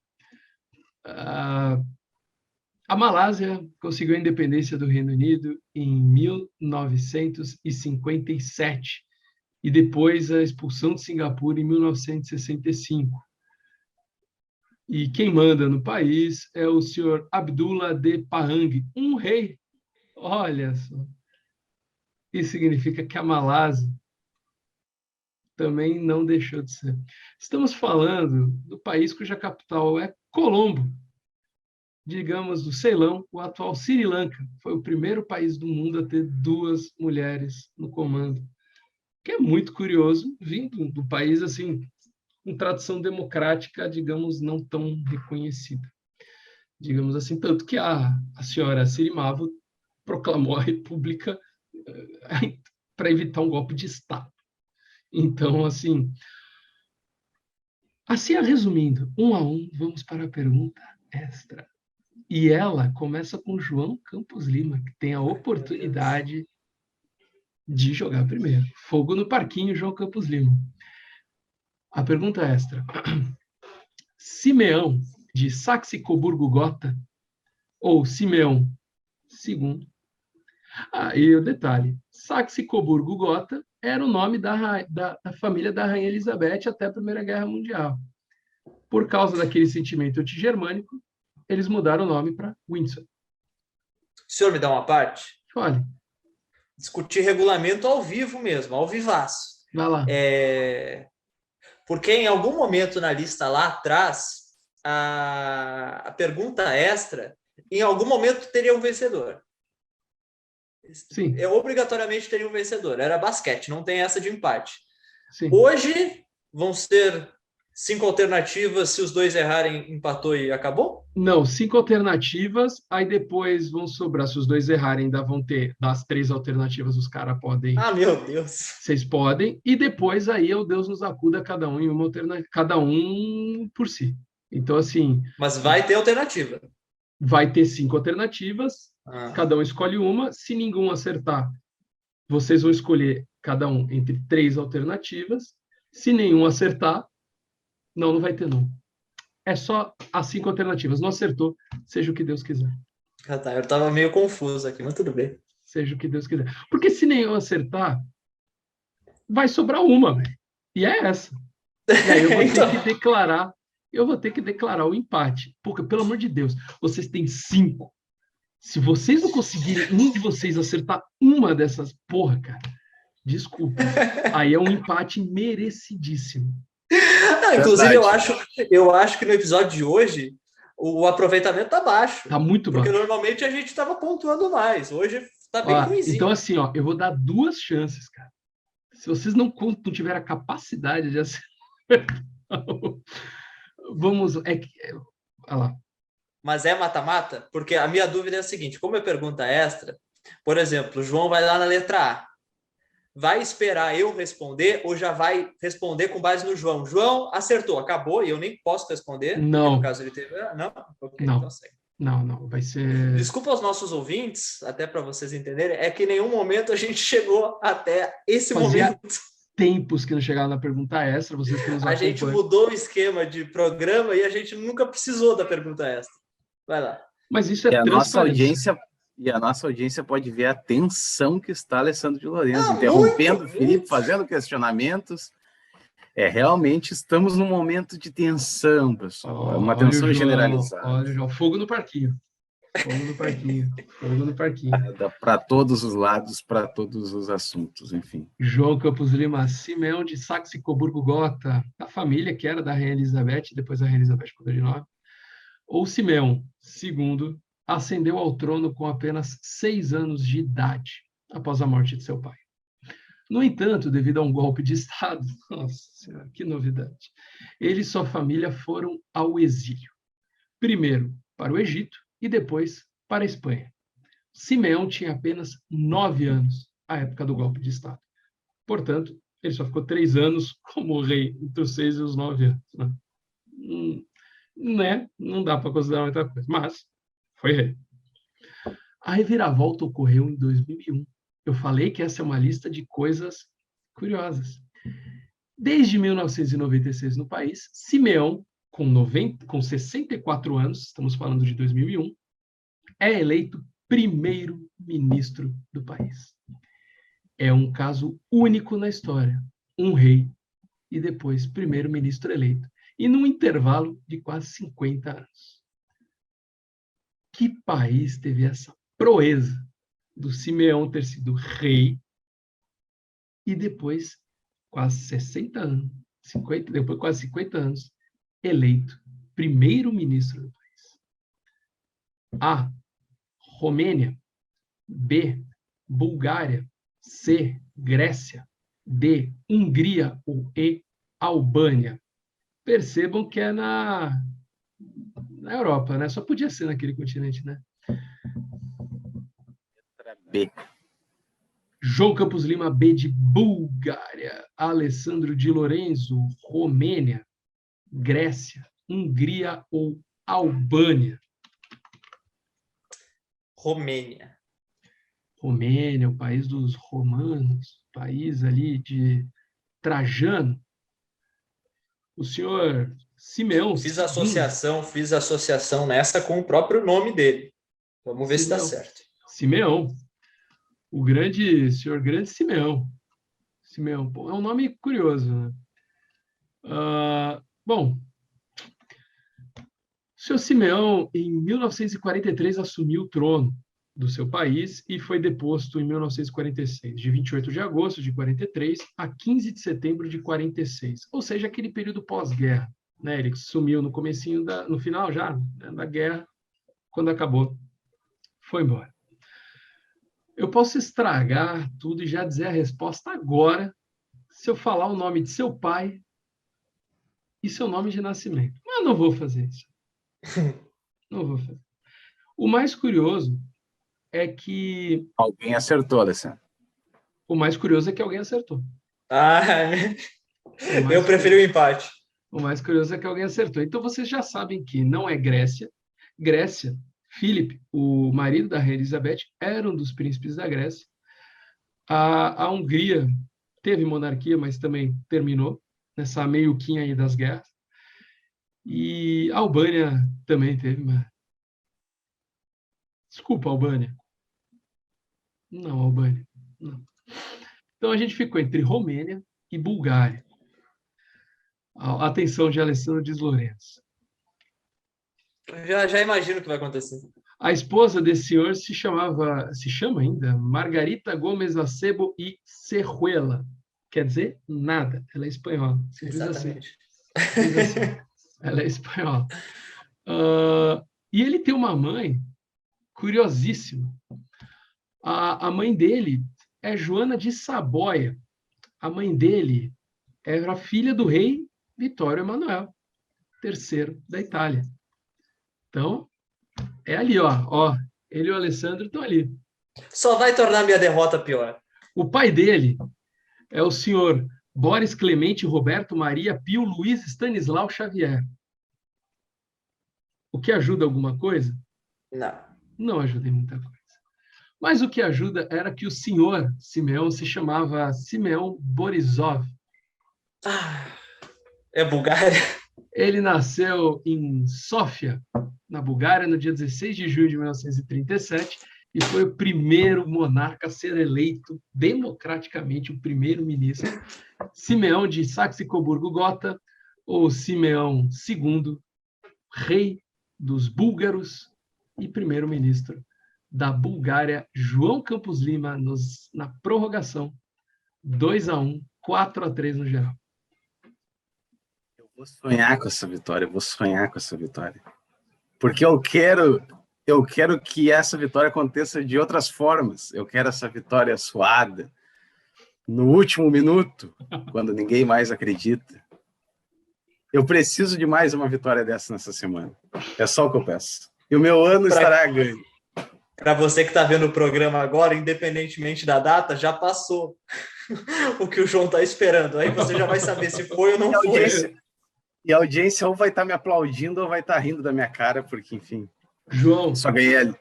A Malásia conseguiu a independência do Reino Unido em 1957 e depois a expulsão de Singapura em 1965. E quem manda no país é o senhor Abdullah de Pahang, um rei. Olha só. Isso significa que a Malásia também não deixou de ser. Estamos falando do país cuja capital é Colombo. Digamos, do Ceilão, o atual Sri Lanka. Foi o primeiro país do mundo a ter duas mulheres no comando. Que é muito curioso, vindo do país, assim, com tradição democrática, digamos, não tão reconhecida. Digamos assim, tanto que a senhora Sirimavo proclamou a república para evitar um golpe de Estado. Então, assim, resumindo, 1-1, vamos para a pergunta extra. E ela começa com João Campos Lima, que tem a oportunidade de jogar primeiro. Fogo no parquinho, João Campos Lima. A pergunta extra. Simeão, de Saxe-Coburgo-Gotha, ou Simeão II? E o detalhe, Saxe-Coburgo-Gotha era o nome da família da Rainha Elizabeth até a Primeira Guerra Mundial. Por causa daquele sentimento antigermânico, eles mudaram o nome para Windsor. O senhor me dá uma parte? Olha, Discutir regulamento ao vivo mesmo, ao vivaço. vai lá. Porque em algum momento na lista lá atrás, a pergunta extra, em algum momento teria um vencedor. Sim. Obrigatoriamente teria um vencedor. Era basquete, não tem essa de empate. Sim. Hoje vão ser 5 alternativas, se os dois errarem, empatou e acabou? Não, 5 alternativas, aí depois vão sobrar, se os dois errarem, ainda vão ter, das 3 alternativas, os caras podem... Ah, meu Deus! Vocês podem, e depois aí o Deus nos acuda, cada um em uma alternativa, cada um por si. Então, assim... Mas vai ter alternativa. Vai ter 5 alternativas, Ah. cada um escolhe uma, se nenhum acertar, vocês vão escolher cada um entre 3 alternativas, se nenhum acertar, não vai ter não. É só as 5 alternativas. Não acertou, seja o que Deus quiser. Ah, tá. Eu estava meio confuso aqui, mas tudo bem. Seja o que Deus quiser. Porque se nenhum acertar, vai sobrar uma, velho. E é essa. E aí eu vou ter que declarar o empate. Porque, pelo amor de Deus, vocês têm 5. Se vocês não conseguirem um de vocês acertar uma dessas, porra, cara, desculpa. Aí é um empate merecidíssimo. Inclusive, eu acho que no episódio de hoje o aproveitamento tá baixo. Tá muito baixo. Porque normalmente a gente estava pontuando mais. Hoje tá bem ruimzinho. Então, assim, eu vou dar 2 chances, cara. Se vocês não tiverem a capacidade de acertar, vamos... Olha lá. Mas é mata-mata? Porque a minha dúvida é a seguinte, como é pergunta extra, por exemplo, o João vai lá na letra A. Vai esperar eu responder ou já vai responder com base no João? João acertou, acabou e eu nem posso responder? Não. No caso ele teve... Não? Okay, não. Então segue. Não, vai ser... Desculpa aos nossos ouvintes, até para vocês entenderem, é que em nenhum momento a gente chegou até esse momento. Tempos que não chegaram na pergunta extra, vocês que nos acompanham. A gente mudou o esquema de programa e a gente nunca precisou da pergunta extra. Vai lá. Mas isso é transparência. E a nossa audiência pode ver a tensão que está Alessandro de Lourenço, interrompendo o Felipe, fazendo questionamentos. Realmente estamos num momento de tensão, pessoal. É uma tensão generalizada. Olha, João, fogo no parquinho. Fogo no parquinho. Fogo no parquinho. Para todos os lados, para todos os assuntos, enfim. João Campos Lima, Simeão de Saxe-Coburgo-Gotha, a família que era da Rainha Elizabeth, depois a Rainha Elizabeth mudou de nome. Ou Simeão II, ascendeu ao trono com apenas 6 anos de idade, após a morte de seu pai. No entanto, devido a um golpe de Estado, nossa senhora, que novidade, ele e sua família foram ao exílio. Primeiro para o Egito e depois para a Espanha. Simeão tinha apenas 9 anos à época do golpe de Estado. Portanto, ele só ficou 3 anos como rei, entre os 6 e os 9 anos. Né? Não dá para considerar muita coisa, mas foi rei. A reviravolta ocorreu em 2001. Eu falei que essa é uma lista de coisas curiosas. Desde 1996 no país, Simeão, com 64 anos, estamos falando de 2001, é eleito primeiro-ministro do país. É um caso único na história. Um rei e depois primeiro-ministro eleito. E num intervalo de quase 50 anos. Que país teve essa proeza do Simeão ter sido rei e depois, quase 60 anos, depois quase 50 anos, eleito primeiro-ministro do país? A. Romênia. B. Bulgária. C. Grécia. D. Hungria. Ou E. Albânia. Percebam que é na Europa, né? Só podia ser naquele continente, né? B. João Campos Lima, B de Bulgária. Alessandro de Lorenzo, Romênia. Grécia, Hungria ou Albânia? Romênia. Romênia, o país dos romanos, país ali de Trajano. O senhor Simeão Fiz II. associação nessa com o próprio nome dele. Vamos ver se dá certo. Simeão. O grande Simeão. Simeão. Pô, é um nome curioso, né? Bom, o senhor Simeão, em 1943, assumiu o trono do seu país e foi deposto em 1946, de 28 de agosto de 43 a 15 de setembro de 46, ou seja, aquele período pós-guerra, né? Ele sumiu no comecinho no final já, né, da guerra, quando acabou, foi embora. Eu posso estragar tudo e já dizer a resposta agora, se eu falar o nome de seu pai e seu nome de nascimento. Mas não vou fazer isso. Não vou fazer. O mais curioso é que... Alguém acertou, Alessandro. O mais curioso é que alguém acertou. Eu preferi o empate. O mais curioso é que alguém acertou. Então, vocês já sabem que não é Grécia. Grécia, Filipe, o marido da rainha Elizabeth, era um dos príncipes da Grécia. A Hungria teve monarquia, mas também terminou nessa meiuquinha aí das guerras. E a Albânia também teve, mas... Desculpa, Albânia. Não, Albânia. Não. Então, a gente ficou entre Romênia e Bulgária. A atenção de Alessandro Dias Lourenço. Já imagino o que vai acontecer. A esposa desse senhor se chama ainda, Margarita Gomes Acebo e Serruela. Quer dizer, nada. Ela é espanhola. Exatamente. Assim. Ela é espanhola. E ele tem uma mãe curiosíssima. A mãe dele é Joana de Saboia. A mãe dele era filha do rei Vittorio Emanuele III da Itália. Então, é ali, ó. Ele e o Alessandro estão ali. Só vai tornar minha derrota pior. O pai dele é o senhor Boris Clemente Roberto Maria Pio Luiz Stanislau Xavier. O que ajuda alguma coisa? Não. Não ajuda em muita coisa. Mas o que ajuda era que o senhor Simeão se chamava Simeão Borisov. É Bulgária? Ele nasceu em Sófia, na Bulgária, no dia 16 de junho de 1937, e foi o primeiro monarca a ser eleito democraticamente, o primeiro-ministro, Simeão de Saxe-Coburgo-Gotha, ou Simeão II, rei dos búlgaros e primeiro-ministro da Bulgária, João Campos Lima, na prorrogação, 2-1, 4-3 no geral. Vou sonhar com essa vitória, porque eu quero que essa vitória aconteça de outras formas. Eu quero essa vitória suada no último minuto, quando ninguém mais acredita. Eu preciso de mais uma vitória dessa nessa semana. É só o que eu peço. E o meu ano estará ganho. Para você que está vendo o programa agora, independentemente da data, já passou o que o João está esperando. Aí você já vai saber se foi ou não foi. E a audiência ou vai estar me aplaudindo ou vai estar rindo da minha cara, porque, enfim... João...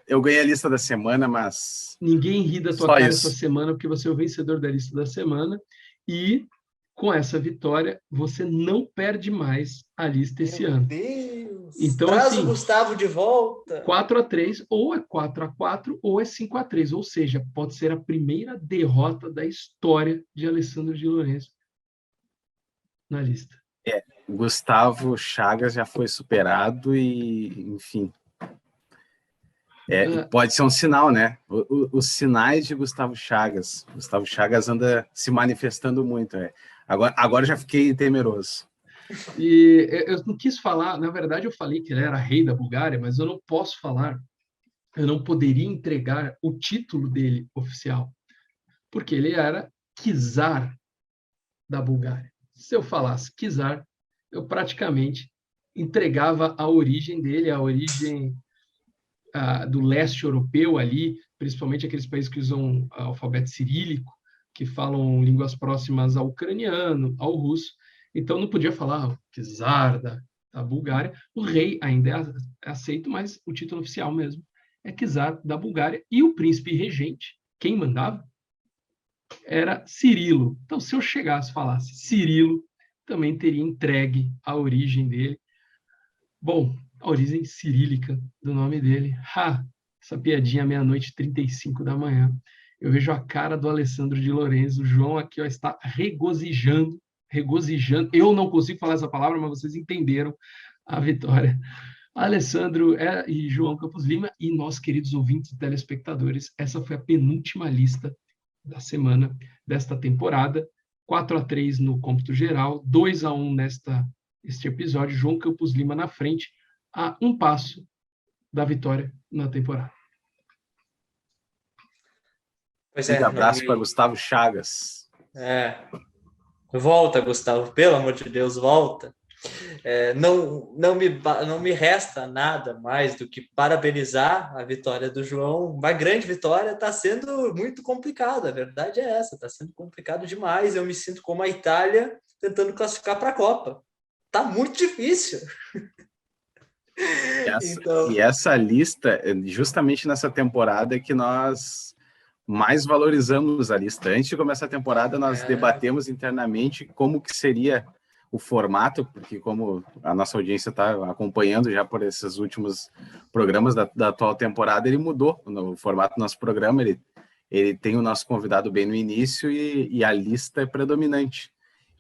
Eu ganhei a lista da semana, mas... Ninguém ri da tua cara essa semana, porque você é o vencedor da lista da semana. E, com essa vitória, você não perde mais a lista esse ano. Meu Deus! Então, traz assim, o Gustavo de volta! 4-3, ou é 4-4, ou é 5-3. Ou seja, pode ser a primeira derrota da história de Alessandro de Lourenço na lista. Gustavo Chagas já foi superado e, enfim... pode ser um sinal, né? Os sinais de Gustavo Chagas. Gustavo Chagas anda se manifestando muito. Agora já fiquei temeroso. E eu não quis falar, na verdade eu falei que ele era rei da Bulgária, mas eu não posso falar, eu não poderia entregar o título dele oficial, porque ele era czar da Bulgária. Se eu falasse czar, eu praticamente entregava a origem dele, a origem do leste europeu ali, principalmente aqueles países que usam alfabeto cirílico, que falam línguas próximas ao ucraniano, ao russo. Então, não podia falar czar da Bulgária. O rei ainda é aceito, mas o título oficial mesmo czar da Bulgária, e o príncipe regente, quem mandava, era Cirilo. Então, se eu chegasse e falasse Cirilo, também teria entregue a origem dele. Bom, a origem cirílica do nome dele. Essa piadinha meia-noite 35 da manhã. Eu vejo a cara do Alessandro de Lorenzo. O João aqui está regozijando. Eu não consigo falar essa palavra, mas vocês entenderam a vitória. Alessandro e João Campos Lima e nós, queridos ouvintes e telespectadores, essa foi a penúltima lista da semana desta temporada. 4-3 no cômputo geral, 2-1 neste episódio. João Campos Lima na frente, a um passo da vitória na temporada. Pois Um abraço para Gustavo Chagas. Volta, Gustavo, pelo amor de Deus, volta. Não me resta nada mais do que parabenizar a vitória do João. Uma grande vitória. Está sendo muito complicado, a verdade é essa, está sendo complicado demais. Eu me sinto como a Itália tentando classificar para a Copa. Está muito difícil. E essa lista, justamente nessa temporada que nós mais valorizamos a lista. Antes de começar a temporada, nós debatemos internamente como que seria o formato, porque como a nossa audiência está acompanhando já por esses últimos programas da atual temporada, ele mudou no formato do nosso programa, ele tem o nosso convidado bem no início e a lista é predominante.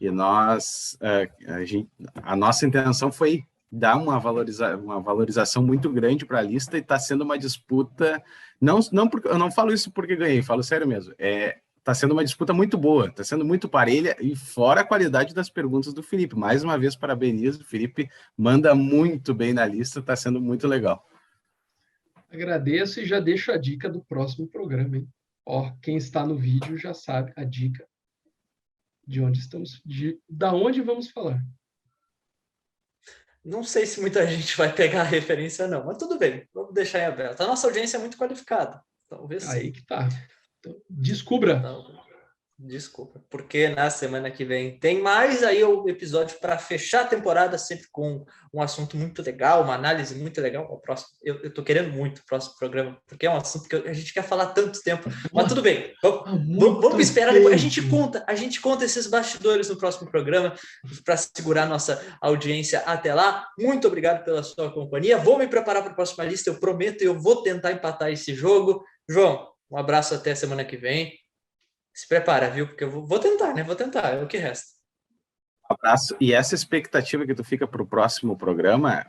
E a nossa intenção foi dar uma valorização muito grande para a lista, e está sendo uma disputa, eu não falo isso porque ganhei, falo sério mesmo, está sendo uma disputa muito boa, está sendo muito parelha, e fora a qualidade das perguntas do Felipe. Mais uma vez, parabenizo, o Felipe manda muito bem na lista, está sendo muito legal. Agradeço e já deixo a dica do próximo programa, hein? Quem está no vídeo já sabe a dica de onde estamos, da onde vamos falar. Não sei se muita gente vai pegar a referência, não, mas tudo bem, vamos deixar em aberto. A nossa audiência é muito qualificada, talvez aí sim. Que tá. Então, descubra, porque na semana que vem tem mais aí o episódio para fechar a temporada, sempre com um assunto muito legal, uma análise muito legal. Eu tô querendo muito o próximo programa, porque é um assunto que a gente quer falar há tanto tempo. Mas tudo bem, vamos esperar depois. A gente conta esses bastidores no próximo programa para segurar nossa audiência até lá. Muito obrigado pela sua companhia. Vou me preparar para a próxima lista, eu prometo, eu vou tentar empatar esse jogo. João, um abraço até semana que vem. Se prepara, viu? Porque eu vou tentar, né? Vou tentar, é o que resta. Um abraço. E essa expectativa que tu fica para o próximo programa,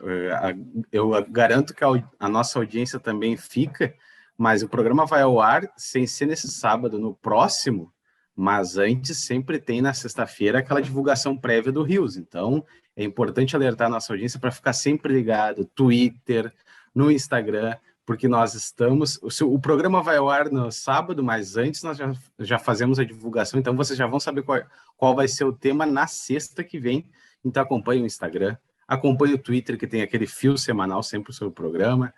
eu garanto que a nossa audiência também fica, mas o programa vai ao ar sem ser nesse sábado, no próximo, mas antes sempre tem na sexta-feira aquela divulgação prévia do Rios. Então, é importante alertar a nossa audiência para ficar sempre ligado, Twitter, no Instagram, porque nós estamos... O programa vai ao ar no sábado, mas antes nós já fazemos a divulgação, então vocês já vão saber qual vai ser o tema na sexta que vem. Então acompanhe o Instagram, acompanhe o Twitter, que tem aquele fio semanal sempre sobre o programa,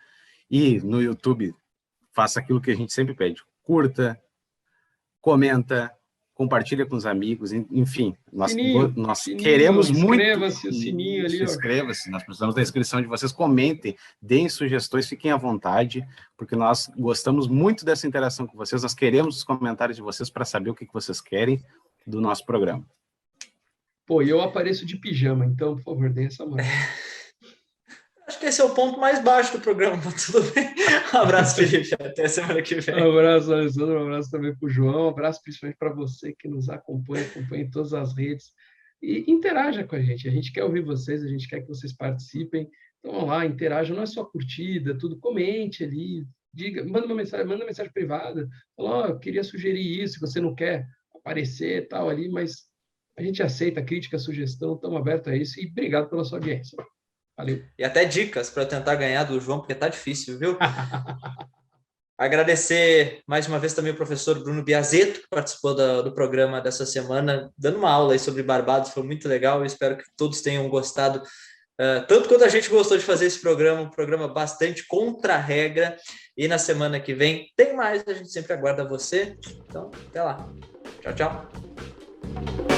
e no YouTube faça aquilo que a gente sempre pede: curta, comenta, compartilha com os amigos, enfim, nós queremos muito... Inscreva-se, o sininho ali. Inscreva-se, nós precisamos da inscrição de vocês, comentem, deem sugestões, fiquem à vontade, porque nós gostamos muito dessa interação com vocês, nós queremos os comentários de vocês para saber o que vocês querem do nosso programa. E eu apareço de pijama, então, por favor, dê essa moral. Acho que esse é o ponto mais baixo do programa, mas tudo bem. Um abraço, Felipe. Até semana que vem. Um abraço, Alessandro. Um abraço também para o João. Um abraço principalmente para você que nos acompanha em todas as redes. E interaja com a gente. A gente quer ouvir vocês, a gente quer que vocês participem. Então, vamos lá, interaja. Não é só curtida, tudo. Comente ali. Diga, manda uma mensagem privada. Fala, eu queria sugerir isso, se você não quer aparecer tal ali, mas a gente aceita crítica, sugestão, estamos abertos a isso. E obrigado pela sua audiência. Valeu. E até dicas para eu tentar ganhar do João, porque tá difícil, viu? Agradecer mais uma vez também o professor Bruno Biazetto, que participou do programa dessa semana, dando uma aula aí sobre Barbados, foi muito legal. Eu espero que todos tenham gostado, tanto quanto a gente gostou de fazer esse programa, um programa bastante contra a regra. E na semana que vem tem mais, a gente sempre aguarda você. Então, até lá. Tchau, tchau.